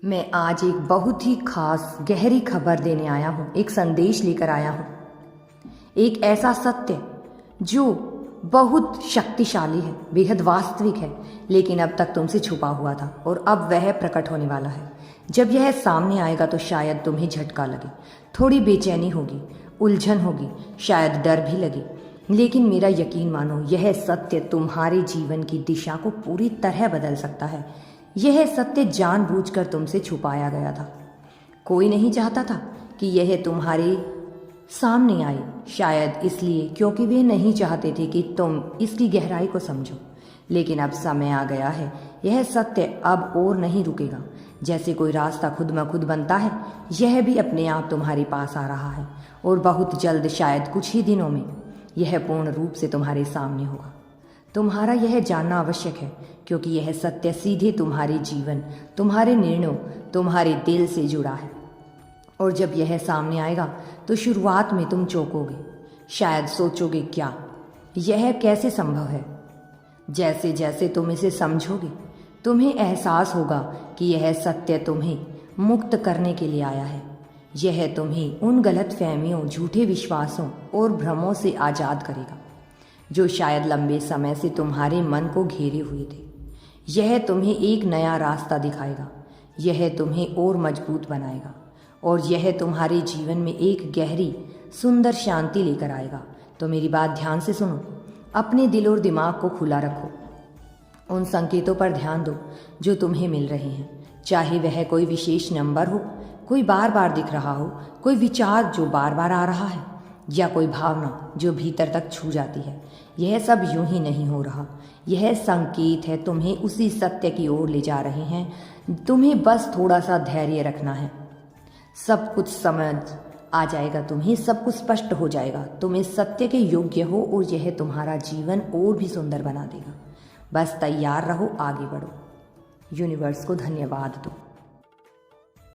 मैं आज एक बहुत ही खास गहरी खबर देने आया हूँ, एक संदेश लेकर आया हूँ। एक ऐसा सत्य जो बहुत शक्तिशाली है, बेहद वास्तविक है, लेकिन अब तक तुमसे छुपा हुआ था और अब वह प्रकट होने वाला है। जब यह सामने आएगा तो शायद तुम्हें झटका लगे, थोड़ी बेचैनी होगी, उलझन होगी, शायद डर भी लगे, लेकिन मेरा यकीन मानो, यह सत्य तुम्हारे जीवन की दिशा को पूरी तरह बदल सकता है। यह सत्य जानबूझकर तुमसे छुपाया गया था। कोई नहीं चाहता था कि यह तुम्हारे सामने आए, शायद इसलिए क्योंकि वे नहीं चाहते थे कि तुम इसकी गहराई को समझो। लेकिन अब समय आ गया है, यह सत्य अब और नहीं रुकेगा। जैसे कोई रास्ता खुद ब खुद बनता है, यह भी अपने आप तुम्हारे पास आ रहा है और बहुत जल्द, शायद कुछ ही दिनों में, यह पूर्ण रूप से तुम्हारे सामने होगा। तुम्हारा यह जानना आवश्यक है, क्योंकि यह सत्य सीधे तुम्हारे जीवन, तुम्हारे निर्णयों, तुम्हारे दिल से जुड़ा है। और जब यह सामने आएगा तो शुरुआत में तुम चौंकोगे, शायद सोचोगे, क्या यह कैसे संभव है। जैसे जैसे तुम इसे समझोगे, तुम्हें एहसास होगा कि यह सत्य तुम्हें मुक्त करने के लिए आया है। यह तुम्हें उन गलतफहमियों, झूठे विश्वासों और भ्रमों से आज़ाद करेगा जो शायद लंबे समय से तुम्हारे मन को घेरे हुए थे। यह तुम्हें एक नया रास्ता दिखाएगा, यह तुम्हें और मजबूत बनाएगा और यह तुम्हारे जीवन में एक गहरी, सुंदर शांति लेकर आएगा। तो मेरी बात ध्यान से सुनो, अपने दिल और दिमाग को खुला रखो, उन संकेतों पर ध्यान दो जो तुम्हें मिल रहे हैं, चाहे वह कोई विशेष नंबर हो, कोई बार बार दिख रहा हो, कोई विचार जो बार बार आ रहा है, या कोई भावना जो भीतर तक छू जाती है। यह सब यूं ही नहीं हो रहा, यह संकेत है, तुम्हें उसी सत्य की ओर ले जा रहे हैं। तुम्हें बस थोड़ा सा धैर्य रखना है, सब कुछ समझ आ जाएगा, तुम्हें सब कुछ स्पष्ट हो जाएगा। तुम इस सत्य के योग्य हो और यह तुम्हारा जीवन और भी सुंदर बना देगा। बस तैयार रहो, आगे बढ़ो। यूनिवर्स को धन्यवाद दो।